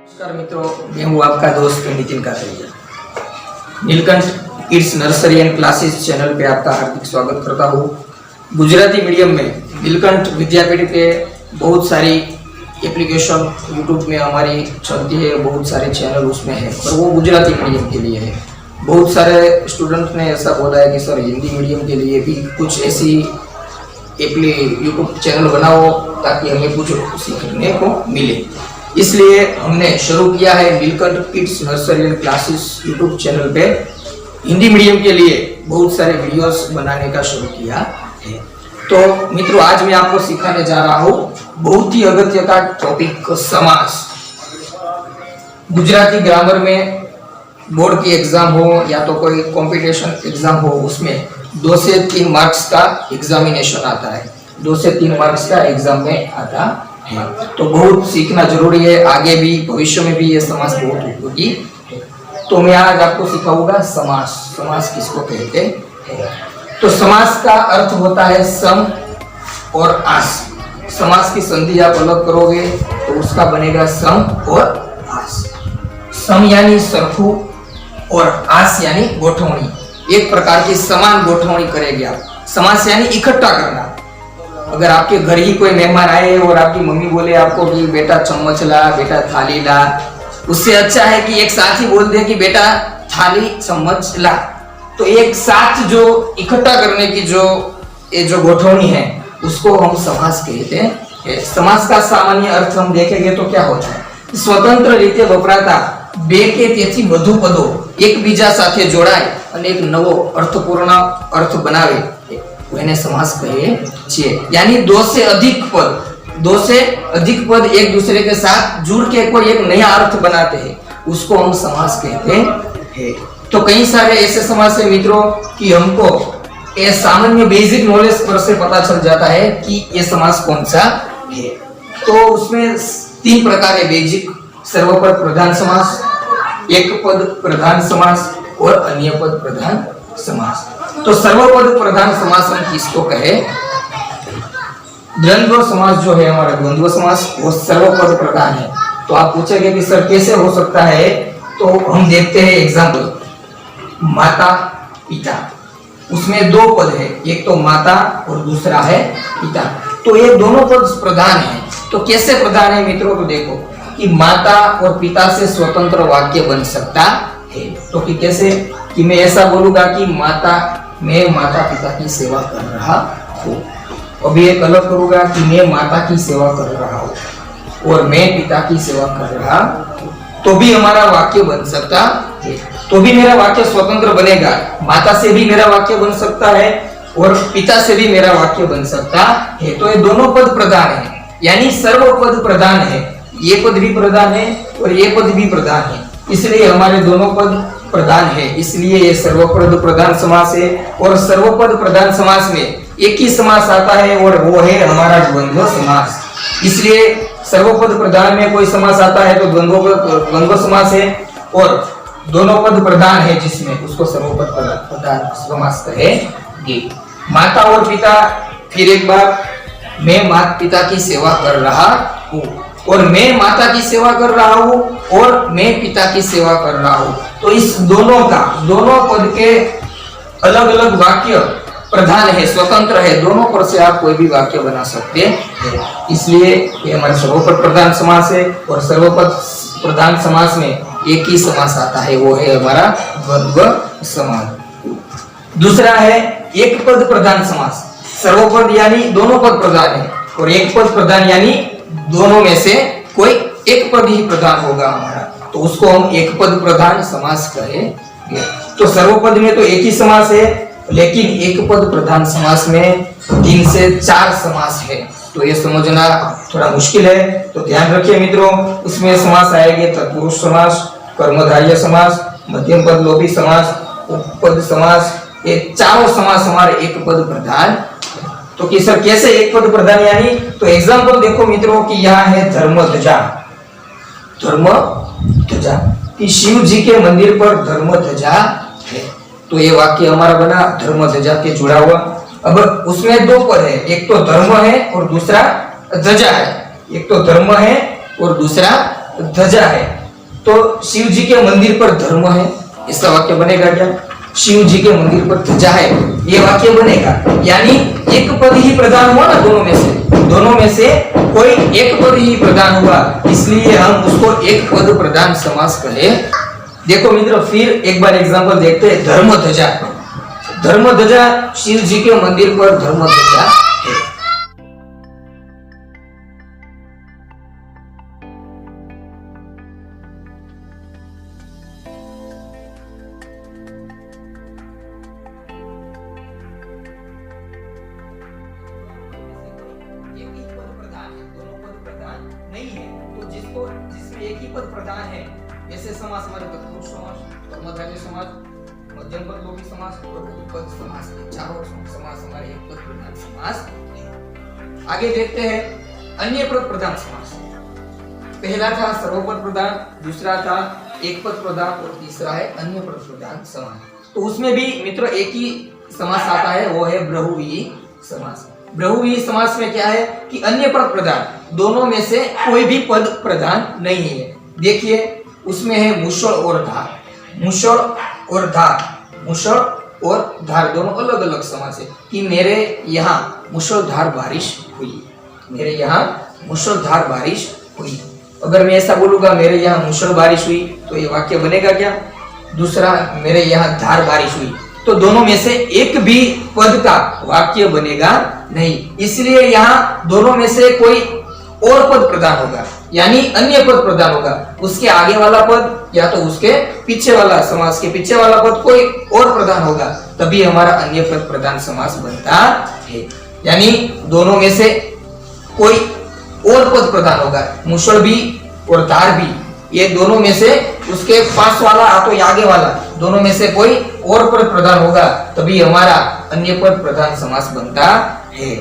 नमस्कार मित्रों, मैं हूँ आपका दोस्त Nitin Katariya. Neelkanth kids nursery and classes channel पे आपका हार्दिक स्वागत करता हूँ। गुजराती मीडियम में नीलकंठ विद्यापीठ पे बहुत सारी एप्लीकेशन यूट्यूब में हमारी चलती है, बहुत सारे चैनल उसमें है, पर वो गुजराती मीडियम के लिए है। बहुत सारे स्टूडेंट ने ऐसा बोला है कि सर हिंदी मीडियम के लिए भी कुछ ऐसी यूट्यूब चैनल बनाओ ताकि हमें कुछ सीखने को मिले। इसलिए हमने शुरू किया है Neelkanth kids nursery and classes YouTube channel पे हिंदी मीडियम के लिए बहुत सारे वीडियोस बनाने का शुरू किया है। तो मित्रों, आज मैं आपको सिखाने जा रहा हूँ बहुत ही अगत्य का टॉपिक समास। गुजराती ग्रामर में बोर्ड की एग्जाम हो या तो कोई कंपटीशन एग्जाम हो, उसमें 2 से 3 मार्क्स का एग्जामिनेशन आता है, 2 से 3 मार्क्स का एग्जाम में आता है। तो बहुत सीखना जरूरी है, आगे भी भविष्य में भी ये समास बहुत उपयोगी है। तो मैं आज आपको सिखाऊंगा समास। समास किसको कहते हैं? तो समास का अर्थ होता है सम और आस। समास की संधि आप अलग करोगे तो उसका बनेगा सम और आस। सम यानी सरखू और आस यानी गोठवणी, एक प्रकार की समान गोठवणी करेंगे आप। समास यानी इकट्ठा करना। अगर आपके घर ही कोई मेहमान आए और आपकी मम्मी बोले आपको कि बेटा चम्मच ला, बेटा थाली ला, उससे अच्छा है कि एक साथ ही बोल दे कि बेटा थाली चम्मच ला। तो एक साथ जो इकट्ठा करने की जो गोठवणी है उसको हम समास कहते हैं। समास का सामान्य अर्थ हम देखेंगे तो क्या होता है? स्वतंत्र रीते वपराता બે કે તેથી વધુ પદો એકબીજા સાથે જોડાય અને એક નવો અર્થપૂર્ણ અર્થ બનાવે એને समास कहे छे। यानी 2 से अधिक पद एक दूसरे के साथ जुड़ के कोई एक नया अर्थ बनाते हैं, उसको हम समास कहते हैं। तो कई सारे ऐसे समास है मित्रों कि हमको ये सामान्य बेसिक नॉलेज पर से पता चल जाता है कि ये समास कौन सा है। तो उसमें 3 प्रकार है बेसिक: सर्वपद प्रधान समास, एक पद प्रधान समास और अन्य पद प्रधान समास। तो सर्वपद प्रधान समास हम किसको कहे? द्वंद्व समास जो है हमारा द्वंद्व समास, वो सर्वपद प्रधान है। तो आप पूछेंगे कि सर कैसे हो सकता है? तो हम देखते हैं एग्जांपल। माता पिता, उसमें 2 पद है, एक तो माता और दूसरा है पिता। तो ये दोनों पद प्रधान है। तो कैसे प्रधान है मित्रों? तो देखो कि माता और पिता से स्वतंत्र वाक्य बन सकता है। तो कि कैसे? कि मैं ऐसा बोलूंगा कि मैं माता पिता की सेवा कर रहा हूँ। अभी एक अलग करूंगा कि मैं माता की सेवा कर रहा हूँ और मैं पिता की सेवा कर रहा हूँ, तो भी हमारा वाक्य बन सकता है। तो भी मेरा वाक्य स्वतंत्र बनेगा। माता से भी मेरा वाक्य बन सकता है और पिता से भी मेरा वाक्य बन सकता है। तो ये दोनों पद प्रधान है, यानी सर्वपद प्रधान है। ये पद भी प्रधान है और ये पद भी प्रधान है, इसलिए हमारे दोनों पद प्रधान है। इसलिए ये सर्वपद प्रधान समास है। और सर्वपद प्रधान समास में एक ही समास आता है और वो है हमारा द्वंद्व समास। इसलिए सर्वपद प्रधान में कोई समास आता है तो द्वंद्व समास है, और दोनों पद प्रधान है जिसमें उसको सर्वपद प्रधान समास कहेंगे। माता और पिता, फिर एक बार, मैं माता पिता की सेवा कर रहा हूँ और मैं माता की सेवा कर रहा हूँ और मैं पिता की सेवा कर रहा हूँ। तो इस दोनों पद के अलग अलग वाक्य प्रधान है, स्वतंत्र है। दोनों पर से आप कोई भी वाक्य बना सकते हैं। इसलिए ये हमारे सर्वपद प्रधान समास है। और सर्वपद प्रधान समास में एक ही समास आता है, वो है हमारा द्वंद्व समास। दूसरा है एक पद प्रधान समास। सर्वपद यानी दोनों पद प्रधान है और एक पद प्रधान यानी दोनों में से कोई एक पद ही प्रधान होगा हमारा, तो उसको हम एक पद प्रधान समास कहेंगे। तो सर्वपद में तो एक ही समास है, लेकिन एक पद प्रधान समास में 3 से 4 समास है। तो ये समझना थोड़ा मुश्किल है, तो ध्यान रखिए मित्रों। उसमें समास आएंगे तत्पुरुष समास, कर्मधारय समास, मध्यम पद लोभी समास, उपपद समास। ये चारों समास हमारे एक पद प्रधान। तो कि सर कैसे एक पद प्रधान यानी? तो एग्जांपल देखो मित्रों कि यहाँ है धर्मध्वजा कि शिव जी के मंदिर पर धर्मध्वजा है। तो ये वाक्य हमारा बना धर्मध्वजा के जुड़ा हुआ। अब उसमें 2 पद है, एक तो धर्म है और दूसरा ध्वजा है। एक तो धर्म है और दूसरा ध्वजा है, तो शिव जी के मंदिर पर धर्म है, इसका वाक्य बनेगा क्या? शिव जी के मंदिर पर ध्वजा है, ये वाक्य बनेगा। यानी एक पद ही प्रधान हुआ ना, दोनों में से कोई एक पद ही प्रधान हुआ, इसलिए हम उसको एक पद प्रधान समास कहे। देखो मित्रों, फिर एक बार एग्जांपल देखते हैं। धर्म ध्वजा, धर्म ध्वजा शिव जी के मंदिर पर धर्म ध्वजा है। नहीं है, तो जिसमें एक ही पद प्रधान है, ऐसे समास हमारे तत्पुरुष समास, कर्मधारय समास, मध्यम पद लोभी समास और बहुपद समास, चारों समास हमारे एक पद प्रधान समास है। आगे देखते हैं अन्य पद प्रधान समास। पहला था सर्वपद प्रधान, दूसरा था एक पद प्रधान और तीसरा है अन्य पद प्रधान समास। तो उसमें भी मित्रों एक ही समास आता है, वो है बहुव्रीहि समास। बहुव्रीहि समास में क्या है कि अन्य पद प्रधान, दोनों में से कोई भी पद प्रधान नहीं है। देखिए उसमें है मुषल और धार, मुषल और धार, मुषल और धार दोनों अलग अलग समास है कि मेरे यहाँ मुषलधार बारिश हुई, मेरे यहाँ मुषलधार बारिश हुई। अगर मैं ऐसा बोलूंगा मेरे यहाँ मुषल बारिश हुई, तो ये वाक्य बनेगा क्या? दूसरा मेरे यहाँ धार बारिश हुई, तो दोनों में से एक भी पद का वाक्य बनेगा नहीं, इसलिए यहाँ दोनों में से कोई और पद प्रधान होगा, यानी अन्य पद प्रधान होगा। उसके आगे वाला पद या तो उसके पीछे वाला, समास के पीछे वाला पद कोई और प्रधान होगा, तभी हमारा अन्य पद प्रधान समास बनता है। यानी दोनों में से कोई और पद प्रधान होगा, मुषल भी और धार भी, ये दोनों में से उसके पास वाला या तो आगे वाला, दोनों में से कोई और पद प्रधान होगा, तभी हमारा अन्य पद प्रधान समास बनता है।